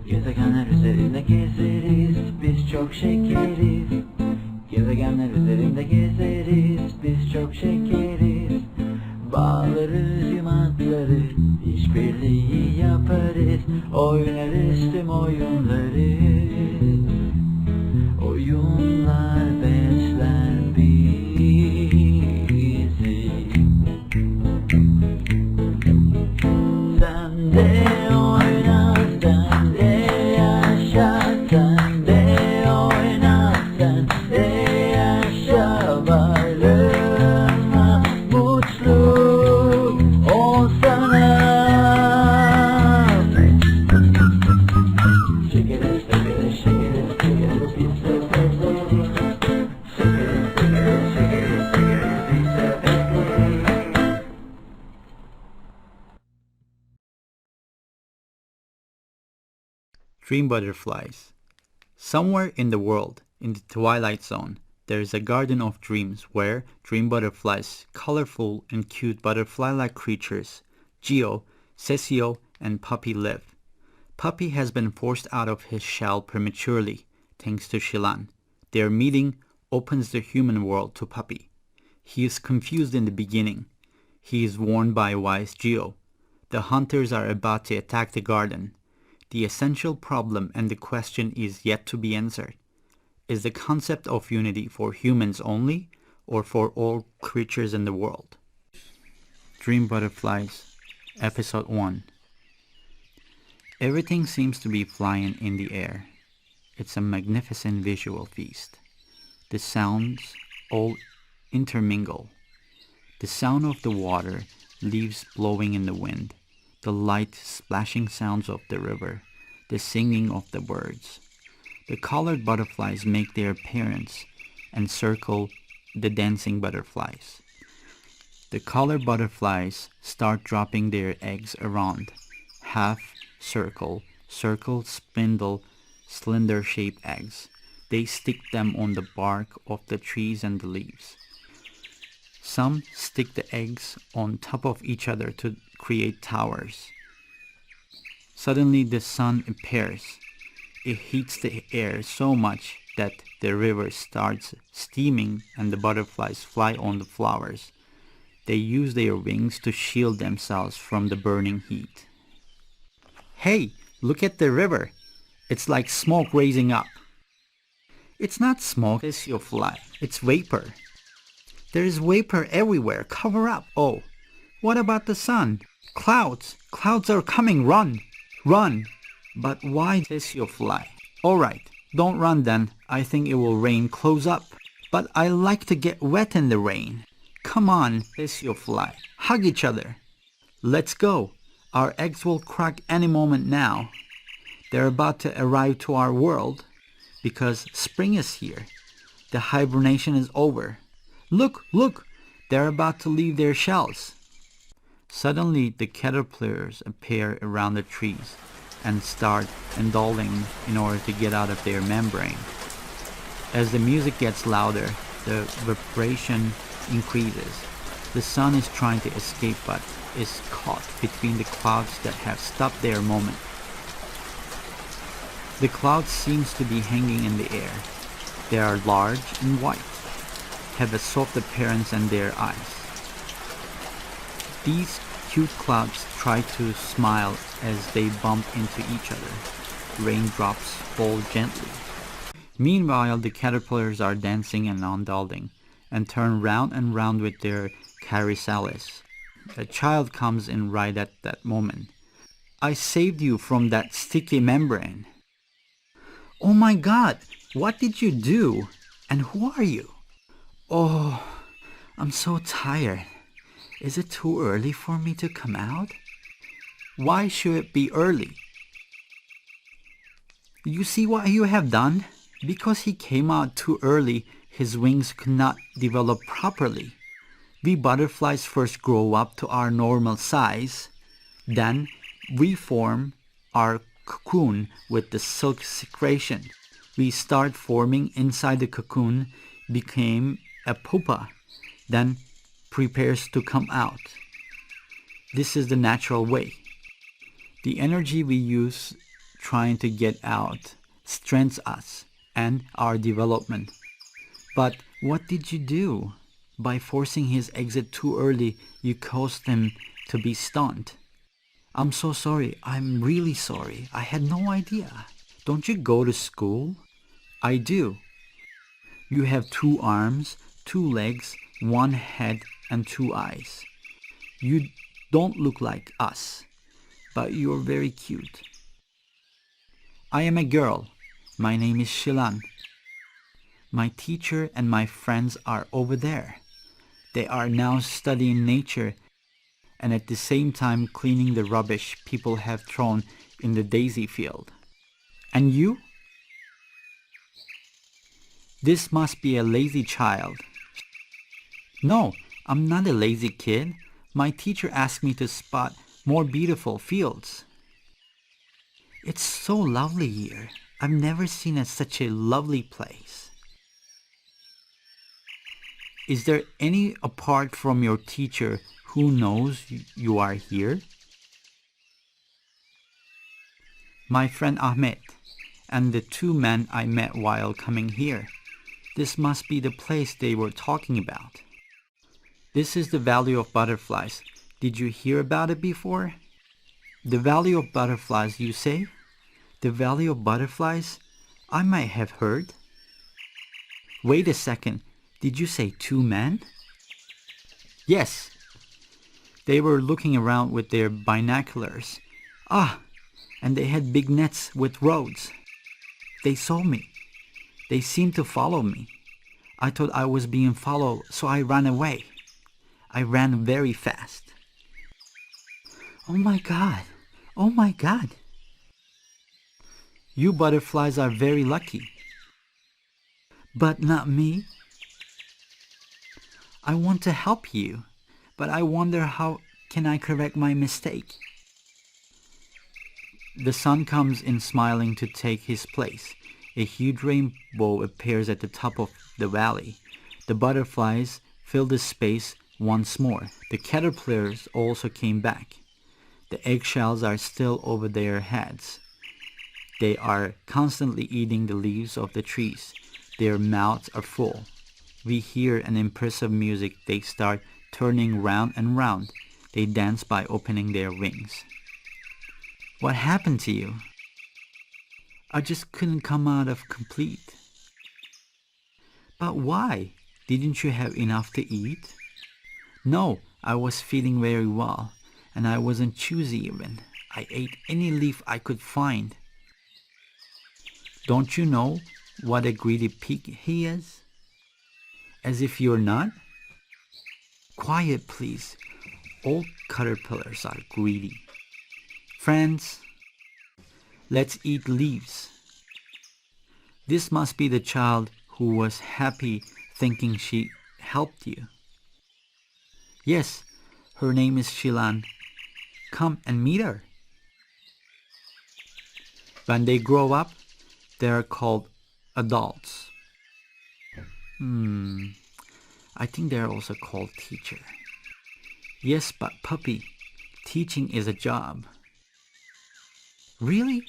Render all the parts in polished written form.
Gezegenler üzerinde gezeriz, biz çok şekeriz. Gezegenler üzerinde gezeriz, biz çok şekeriz. Bağlarız yumakları, işbirliği yaparız. Oynarız tüm oyunları. Oyunlar besler bizi. Sen de oyna, sen de yaşa, sen de oyna, sen de yaşa. Varlığına mutlu olsana. Şekeriz, şekeriz, şekeriz, şekeriz, biz sepetleri. Şekeriz, şekeriz, şekeriz, şekeriz, biz sepetleri. Dream butterflies. Somewhere in the world, in the twilight zone, there is a garden of dreams where dream butterflies, colorful and cute butterfly-like creatures, Geo, Sesio, and Papi live. Papi has been forced out of his shell prematurely, thanks to Slan. Their meeting opens the human world to Papi. He is confused in the beginning. He is warned by wise Geo. The hunters are about to attack the garden. The essential problem and the question is yet to be answered. Is the concept of unity for humans only, or for all creatures in the world? Dream Butterflies, Episode 1. Everything seems to be flying in the air. It's a magnificent visual feast. The sounds all intermingle. The sound of the water, leaves blowing in the wind, the light splashing sounds of the river, the singing of the birds. The colored butterflies make their appearance and circle the dancing butterflies. The colored butterflies start dropping their eggs around, half circle, circle, spindle, slender-shaped eggs. They stick them on the bark of the trees and the leaves. Some stick the eggs on top of each other to create towers. Suddenly the sun appears. It heats the air so much that the river starts steaming and the butterflies fly on the flowers. They use their wings to shield themselves from the burning heat. Hey, look at the river. It's like smoke raising up. It's not smoke, Sesio fly. It's vapor. There is vapor everywhere. Cover up. Oh, what about the sun? Clouds. Clouds are coming. Run. Run. But why, Sesio fly? Alright, don't run then. I think it will rain. Close up. But I like to get wet in the rain. Come on, Sesio fly. Hug each other. Let's go. Our eggs will crack any moment now. They're about to arrive to our world because spring is here. The hibernation is over. Look, look, they're about to leave their shells. Suddenly the caterpillars appear around the trees and start indulging in order to get out of their membrane. As the music gets louder, the vibration increases. The sun is trying to escape but is caught between the clouds that have stopped their moment. The clouds seems to be hanging in the air. They are large and white, have a soft appearance in their eyes. These cute clouds try to smile as they bump into each other. Raindrops fall gently. Meanwhile, the caterpillars are dancing and undulating and turn round and round with their carousels. A child comes in right at that moment. I saved you from that sticky membrane. Oh my God, what did you do? And who are you? Oh, I'm so tired. Is it too early for me to come out? Why should it be early? You see what you have done? Because he came out too early, his wings could not develop properly. We butterflies first grow up to our normal size, then we form our cocoon with the silk secretion. We start forming inside the cocoon, became a pupa, then prepares to come out. This is the natural way. The energy we use trying to get out strengthens us and our development. But what did you do? By forcing his exit too early, you caused him to be stunned. I'm so sorry. I'm really sorry. I had no idea. Don't you go to school? I do. You have 2 arms, 2 legs, 1 head, and 2 eyes. You don't look like us, but you're very cute. I am a girl. My name is Slan. My teacher and my friends are over there. They are now studying nature and at the same time cleaning the rubbish people have thrown in the daisy field. And you? This must be a lazy child. No, I'm not a lazy kid. My teacher asked me to spot more beautiful fields. It's so lovely here. I've never seen such a lovely place. Is there any apart from your teacher who knows you are here? My friend Ahmet and the 2 men I met while coming here. This must be the place they were talking about. This is the value of butterflies. Did you hear about it before? The value of butterflies, you say? The value of butterflies? I might have heard. Wait a second. Did you say 2 men? Yes. They were looking around with their binoculars. Ah, and they had big nets with rods. They saw me. They seemed to follow me. I thought I was being followed, so I ran away. I ran very fast. Oh my God! Oh my God! You butterflies are very lucky. But not me. I want to help you, but I wonder how can I correct my mistake? The sun comes in smiling to take his place. A huge rainbow appears at the top of the valley. The butterflies fill the space once more. The caterpillars also came back. The eggshells are still over their heads. They are constantly eating the leaves of the trees. Their mouths are full. We hear an impressive music. They start turning round and round. They dance by opening their wings. What happened to you? I just couldn't come out of complete. But why? Didn't you have enough to eat? No, I was feeling very well, and I wasn't choosy even. I ate any leaf I could find. Don't you know what a greedy pig he is? As if you're not? Quiet, please. All caterpillars are greedy. Friends, let's eat leaves. This must be the child who was happy thinking she helped you. Yes, her name is Shilan. Come and meet her. When they grow up, they are called adults. I think they're also called teacher. Yes, but Papi, teaching is a job. Really?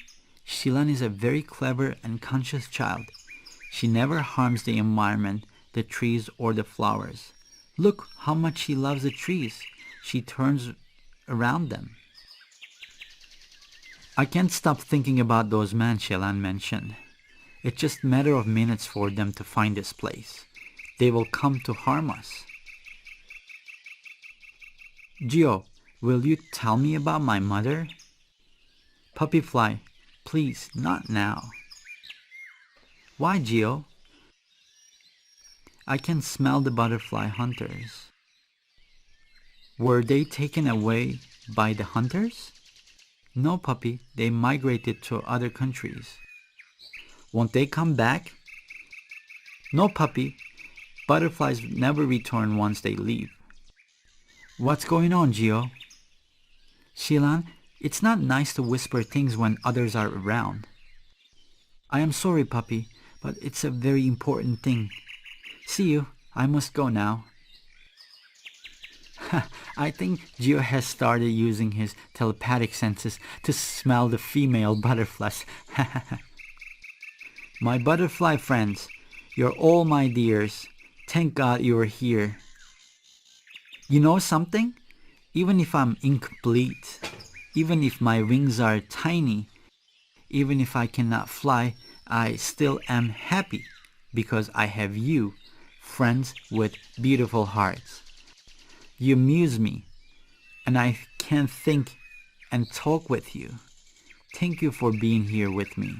Shilan is a very clever and conscious child. She never harms the environment, the trees or the flowers. Look how much she loves the trees. She turns around them. I can't stop thinking about those men Shilan mentioned. It's just a matter of minutes for them to find this place. They will come to harm us. Geo, will you tell me about my mother? Puppy fly, please, not now. Why, Geo? I can smell the butterfly hunters. Were they taken away by the hunters? No, Puppy, they migrated to other countries. Won't they come back? No, Puppy, butterflies never return once they leave. What's going on, Geo? Slan, it's not nice to whisper things when others are around. I am sorry, Papi, but it's a very important thing. See you. I must go now. I think Geo has started using his telepathic senses to smell the female butterflies. My butterfly friends, you're all my dears. Thank God you're here. You know something? Even if I'm incomplete, even if my wings are tiny, even if I cannot fly, I still am happy because I have you, friends with beautiful hearts. You amuse me, and I can think and talk with you. Thank you for being here with me.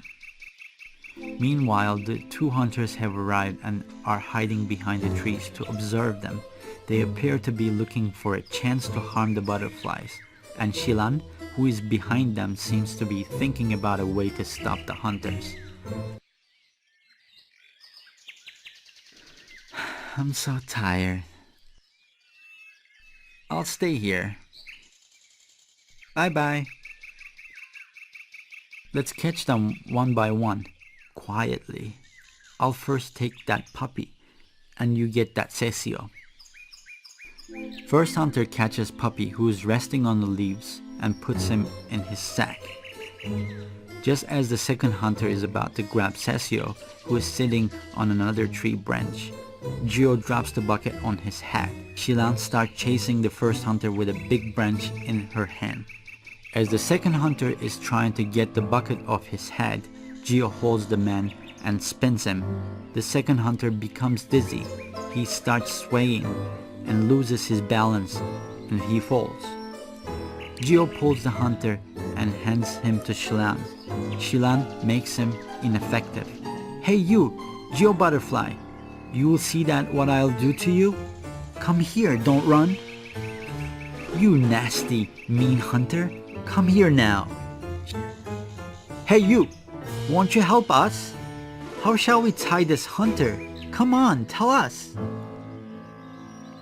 Meanwhile, the two hunters have arrived and are hiding behind the trees to observe them. They appear to be looking for a chance to harm the butterflies, and Slan, who is behind them, seems to be thinking about a way to stop the hunters. I'm so tired. I'll stay here. Bye-bye. Let's catch them one by one, quietly. I'll first take that Papi, and you get that Sesio. First hunter catches Papi, who is resting on the leaves, and puts him in his sack. Just as the second hunter is about to grab Sesio, who is sitting on another tree branch, Geo drops the bucket on his hat. Slan starts chasing the first hunter with a big branch in her hand. As the second hunter is trying to get the bucket off his head, Geo holds the man and spins him. The second hunter becomes dizzy. He starts swaying and loses his balance, and he falls. Geo pulls the hunter and hands him to Slan. Slan makes him ineffective. Hey you, Geo Butterfly, you will see that what I'll do to you? Come here, don't run. You nasty, mean hunter, come here now. Hey you, won't you help us? How shall we tie this hunter? Come on, tell us.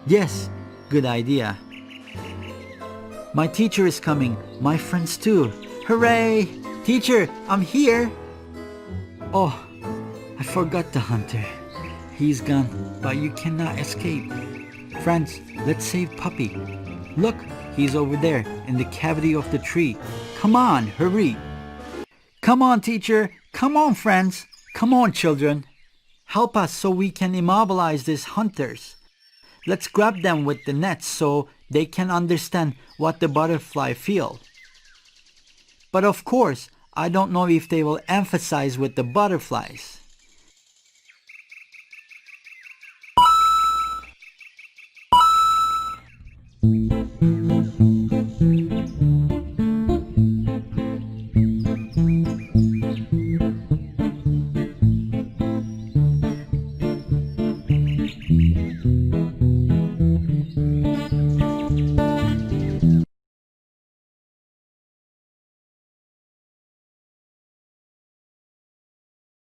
Yes, good idea. My teacher is coming, my friends too. Hooray! Teacher, I'm here! Oh, I forgot the hunter. He's gone, but you cannot escape. Friends, let's save Papi. Look, he's over there in the cavity of the tree. Come on, hurry! Come on, teacher! Come on, friends! Come on, children! Help us so we can immobilize these hunters. Let's grab them with the nets so they can understand what the butterfly feel. But of course, I don't know if they will emphasize with the butterflies.